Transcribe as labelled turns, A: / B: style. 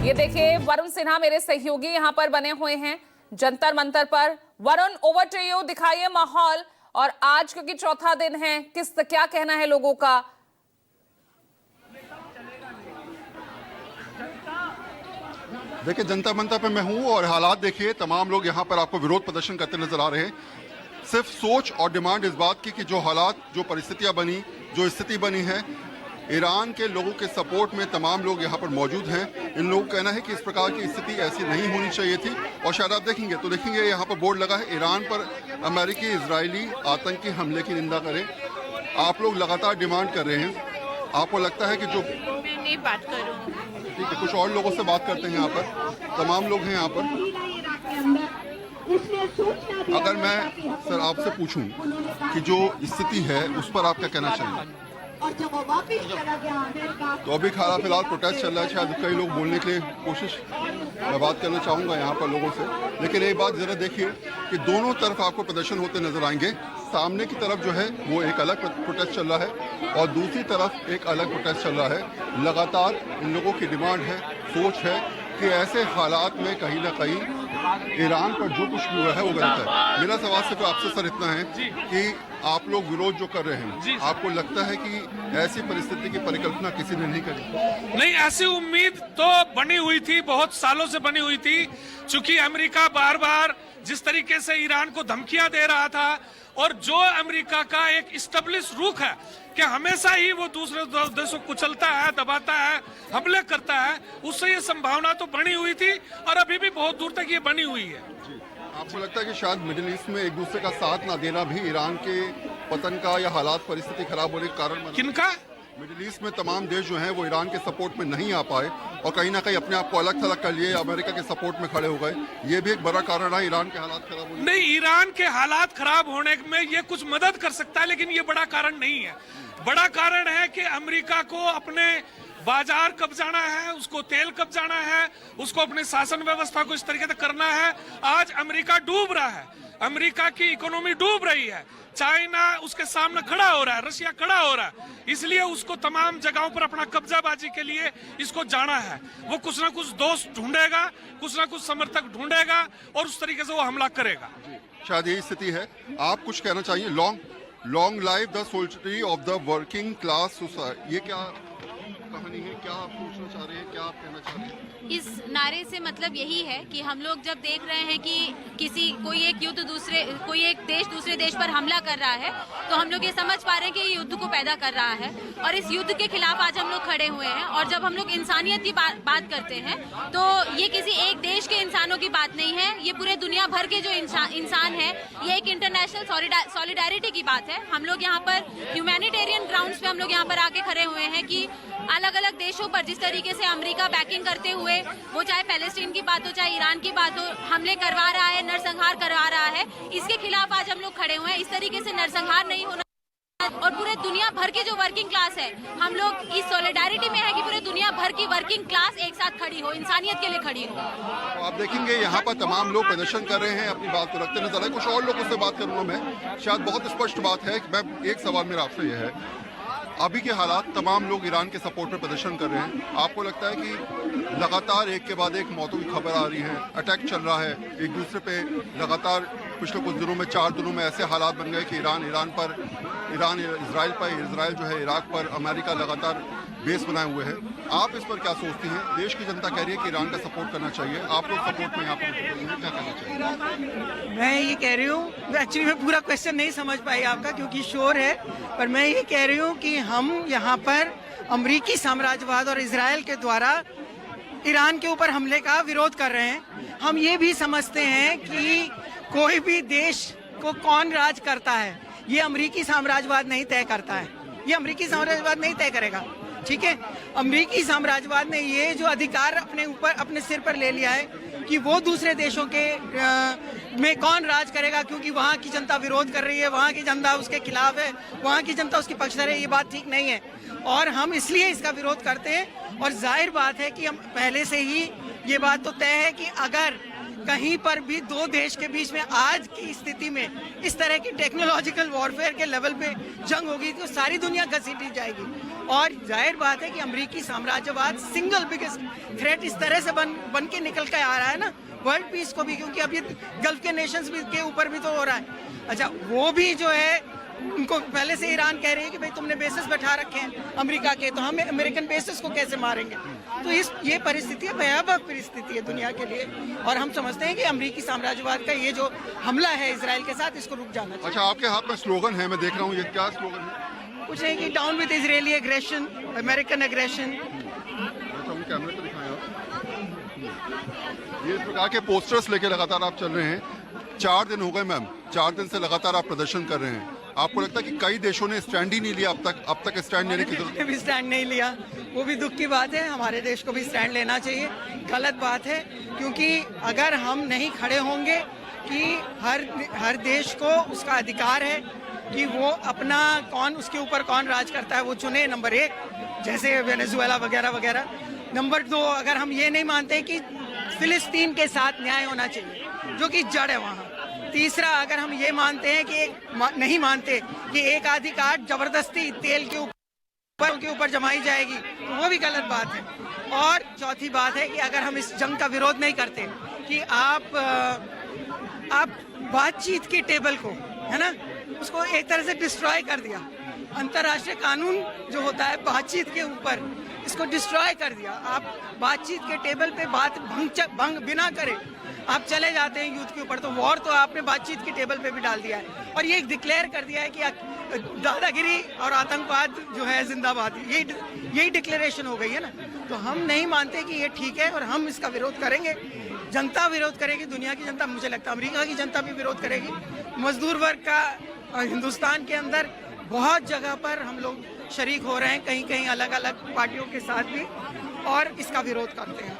A: ये देखिए वरुण सिन्हा मेरे सहयोगी यहां पर बने हुए हैं जंतर मंतर पर। वरुण, ओवर टू यू, दिखाइए माहौल। और आज क्योंकि चौथा दिन है, क्या कहना है लोगों का?
B: देखिए, जंतर मंतर पे मैं हूँ और हालात देखिए, तमाम लोग यहाँ पर आपको विरोध प्रदर्शन करते नजर आ रहे हैं। सिर्फ सोच और डिमांड इस बात की कि जो हालात, जो परिस्थितियाँ बनी, जो स्थिति बनी है, ईरान के लोगों के सपोर्ट में तमाम लोग यहाँ पर मौजूद हैं। इन लोगों का कहना है कि इस प्रकार की स्थिति ऐसी नहीं होनी चाहिए थी। और शायद आप देखेंगे यहाँ पर बोर्ड लगा है, ईरान पर अमेरिकी इजरायली आतंकी हमले की निंदा करें। आप लोग लगातार डिमांड कर रहे हैं। आपको लगता है कि जो
C: मैं नहीं बात करूँ,
B: ठीक है, कुछ और लोगों से बात करते हैं। यहाँ पर तमाम लोग हैं। यहाँ पर अगर मैं सर आपसे पूछूं कि जो स्थिति है उस पर आप क्या कहना चाहिए? तो अभी फिलहाल प्रोटेस्ट चल रहा है। शायद कई लोग बोलने के लिए मैं बात करना चाहूँगा यहाँ पर लोगों से। लेकिन एक बात ज़रा देखिए कि दोनों तरफ आपको प्रदर्शन होते नजर आएंगे। सामने की तरफ जो है वो एक अलग प्रोटेस्ट चल रहा है और दूसरी तरफ एक अलग प्रोटेस्ट चल रहा है। लगातार इन लोगों की डिमांड है, सोच है कि ऐसे हालात में कहीं ना कहीं ईरान पर जो कुछ भी हुआ है वो गलत है। मेरा सवाल सिर्फ आपसे सर इतना है कि आप लोग विरोध जो कर रहे हैं, आपको लगता है कि ऐसी परिस्थिति की परिकल्पना किसी ने नहीं करी?
D: नहीं, ऐसी उम्मीद तो बनी हुई थी, बहुत सालों से बनी हुई थी। चूंकि अमेरिका बार बार जिस तरीके से ईरान को धमकियां दे रहा था और जो अमेरिका का एक इस्टेब्लिश रुख है कि हमेशा ही वो दूसरे देशों को कुचलता है, दबाता है, हमले करता है, उससे ये संभावना तो बनी हुई थी और अभी भी बहुत दूर तक ये बनी हुई है।
B: आपको लगता है कि शायद मिडिल ईस्ट में एक दूसरे का साथ ना देना भी ईरान के पतन का या हालात परिस्थिति खराब होने का कारण बना?
D: किनका?
B: मिडिल ईस्ट में तमाम देश जो हैं वो ईरान के सपोर्ट में नहीं आ पाए और कहीं ना कहीं अपने आप को अलग थलग कर लिए, अमेरिका के सपोर्ट में खड़े हो गए। ये भी एक बड़ा कारण है ईरान के हालात खराब होने?
D: नहीं, ईरान के हालात खराब होने में ये कुछ मदद कर सकता है, लेकिन ये बड़ा कारण नहीं है। बड़ा कारण है कि अमेरिका को अपने बाजार कब्जाना है, उसको तेल कब्जाना है, उसको अपने शासन व्यवस्था को इस तरीके से करना है। आज अमेरिका डूब रहा है, अमेरिका की इकोनॉमी डूब रही है, चाइना उसके सामने खड़ा हो रहा है, रशिया खड़ा हो रहा है, इसलिए उसको तमाम जगहों पर अपना कब्जाबाजी के लिए इसको जाना है। वो कुछ ना कुछ दोस्त ढूंढेगा, कुछ ना कुछ समर्थक ढूंढेगा और उस तरीके से वो हमला करेगा।
B: शायद यही स्थिति है। आप कुछ कहना चाहिए? Long life the soldiery of the working class society, ये क्या कहानी है? क्या आप पूछना चाह रहे हैं, क्या आप कहना चाह रहे हैं?
C: इस नारे से मतलब यही है कि हम लोग जब देख रहे हैं कि कोई एक देश दूसरे देश पर हमला कर रहा है, तो हम लोग ये समझ पा रहे हैं कि ये युद्ध को पैदा कर रहा है और इस युद्ध के खिलाफ आज हम लोग खड़े हुए हैं। और जब हम लोग इंसानियत की बात करते हैं तो ये किसी एक देश के इंसानों की बात नहीं है, ये पूरे दुनिया भर के जो इंसान है, ये एक इंटरनेशनल सॉलिडारिटी की बात है। हम लोग यहाँ पर ह्यूमैनिटेरियन ग्राउंड्स पे हम लोग यहाँ पर आके खड़े हुए हैं कि अलग अलग देशों पर जिस तरीके से अमेरिका बैकिंग करते हुए, वो चाहे पैलेस्टीन की बात हो, चाहे ईरान की बात हो, हमले करवा रहा है, नरसंहार करवा रहा है, इसके खिलाफ आज हम लोग खड़े हुए हैं। इस तरीके से नरसंहार नहीं होना। और पूरे दुनिया भर की जो वर्किंग क्लास है, हम लोग इस सॉलिडारिटी में है कि पूरे दुनिया भर की वर्किंग क्लास एक साथ खड़ी हो, इंसानियत के लिए खड़ी हो।
B: तो आप देखेंगे यहाँ पर तमाम लोग प्रदर्शन कर रहे हैं, अपनी बात को रखते नजर आए। कुछ और लोगों से बात करूंगा मैं। शायद बहुत स्पष्ट बात है कि मैं एक सवाल मेरा आपसे यह है, अभी के हालात, तमाम लोग ईरान के सपोर्ट में प्रदर्शन कर रहे हैं। आपको लगता है कि लगातार एक के बाद एक मौतों की खबर आ रही है, अटैक चल रहा है एक दूसरे पे लगातार? पिछले कुछ दिनों में, 4 दिनों में ऐसे हालात बन गए कि इजराइल जो है इराक पर, अमेरिका लगातार बेस बनाए हुए हैं। आप इस पर क्या सोचती हैं? देश की जनता कह रही है कि ईरान का सपोर्ट करना चाहिए, आप लोग सपोर्ट में यहाँ पर क्या करना चाहिए?
E: मैं ये कह रही हूँ, एक्चुअली मैं पूरा क्वेश्चन नहीं समझ पाई आपका क्योंकि शोर है, पर मैं ये कह रही हूँ कि हम यहाँ पर अमेरिकी साम्राज्यवाद और इजराइल के द्वारा ईरान के ऊपर हमले का विरोध कर रहे हैं। हम ये भी समझते हैं कि कोई भी देश को कौन राज करता है, ये अमेरिकी साम्राज्यवाद नहीं तय करता है, ये अमेरिकी साम्राज्यवाद नहीं तय करेगा। ठीक है, अमेरिकी साम्राज्यवाद ने ये जो अधिकार अपने सिर पर ले लिया है कि वो दूसरे देशों के में कौन राज करेगा, क्योंकि वहाँ की जनता विरोध कर रही है, वहाँ की जनता उसके खिलाफ है, वहाँ की जनता उसके पक्षधर है। ये बात ठीक नहीं है और हम इसलिए इसका विरोध करते हैं। और जाहिर बात है कि हम पहले से ही ये बात तो तय है कि अगर कहीं पर भी दो देश के बीच में आज की स्थिति में इस तरह की टेक्नोलॉजिकल वॉरफेयर के लेवल पे जंग होगी तो सारी दुनिया घसीटी जाएगी। और जाहिर बात है कि अमेरिकी साम्राज्यवाद सिंगल बिगेस्ट थ्रेट इस तरह से बन के निकल के आ रहा है ना वर्ल्ड पीस को भी, क्योंकि अब ये गल्फ के नेशंस भी के ऊपर भी तो हो रहा है। अच्छा, वो भी जो है उनको पहले से ईरान कह रही है कि भाई तुमने बेसिस बैठा रखे हैं अमेरिका के, तो हम अमेरिकन बेसिस को कैसे मारेंगे। तो ये परिस्थिति भयावह परिस्थिति है दुनिया के लिए, और हम समझते हैं कि अमेरिकी साम्राज्यवाद का ये जो हमला है इजराइल के साथ, इसको रुक जाना चाहिए।
B: अच्छा, आपके हाथ में स्लोगन है, मैं देख रहा हूँ, ये क्या स्लोगन है?
E: कुछ नहीं कि down with Israeli aggression, American aggression.
B: कैमरे पे दिखाएं आप। ये इस प्रकार के पोस्टर्स लेके लगातार आप चल रहे हैं। 4 दिन हो गए मैम, 4 दिन से लगातार आप प्रदर्शन कर रहे हैं। आपको लगता है कि कई देशों ने स्टैंड ही नहीं लिया अब तक स्टैंड लेने की जरूरत
E: भी स्टैंड नहीं लिया, वो भी दुख की बात है। हमारे देश को भी स्टैंड लेना चाहिए। गलत बात है, क्योंकि अगर हम नहीं खड़े होंगे कि हर देश को उसका अधिकार है कि वो अपना उसके ऊपर कौन राज करता है वो चुने, नंबर 1, जैसे वेनेजुएला वगैरह वगैरह। नंबर 2, अगर हम ये नहीं मानते कि फिलिस्तीन के साथ न्याय होना चाहिए जो कि जड़ है वहाँ। तीसरा, अगर हम ये मानते हैं कि नहीं मानते कि एक आधी काट जबरदस्ती तेल के ऊपर जमाई जाएगी, तो वो भी गलत बात है। और चौथी बात है कि अगर हम इस जंग का विरोध नहीं करते कि आप बातचीत की टेबल को, है ना, उसको एक तरह से डिस्ट्रॉय कर दिया। अंतर्राष्ट्रीय कानून जो होता है बातचीत के ऊपर, इसको डिस्ट्रॉय कर दिया। आप बातचीत के टेबल पे बात भंग बिना करे आप चले जाते हैं युद्ध के ऊपर, तो वॉर तो आपने बातचीत की टेबल पे भी डाल दिया है। और ये डिक्लेयर कर दिया है कि दादागिरी और आतंकवाद जो है जिंदाबाद, यही डिक्लेरेशन हो गई है ना। तो हम नहीं मानते कि ये ठीक है और हम इसका विरोध करेंगे। जनता विरोध करेगी, दुनिया की जनता, मुझे लगता है अमेरिका की जनता भी विरोध करेगी। मजदूर वर्ग का हिंदुस्तान के अंदर बहुत जगह पर हम लोग शरीक हो रहे हैं, कहीं कहीं अलग अलग पार्टियों के साथ भी, और इसका विरोध करते हैं।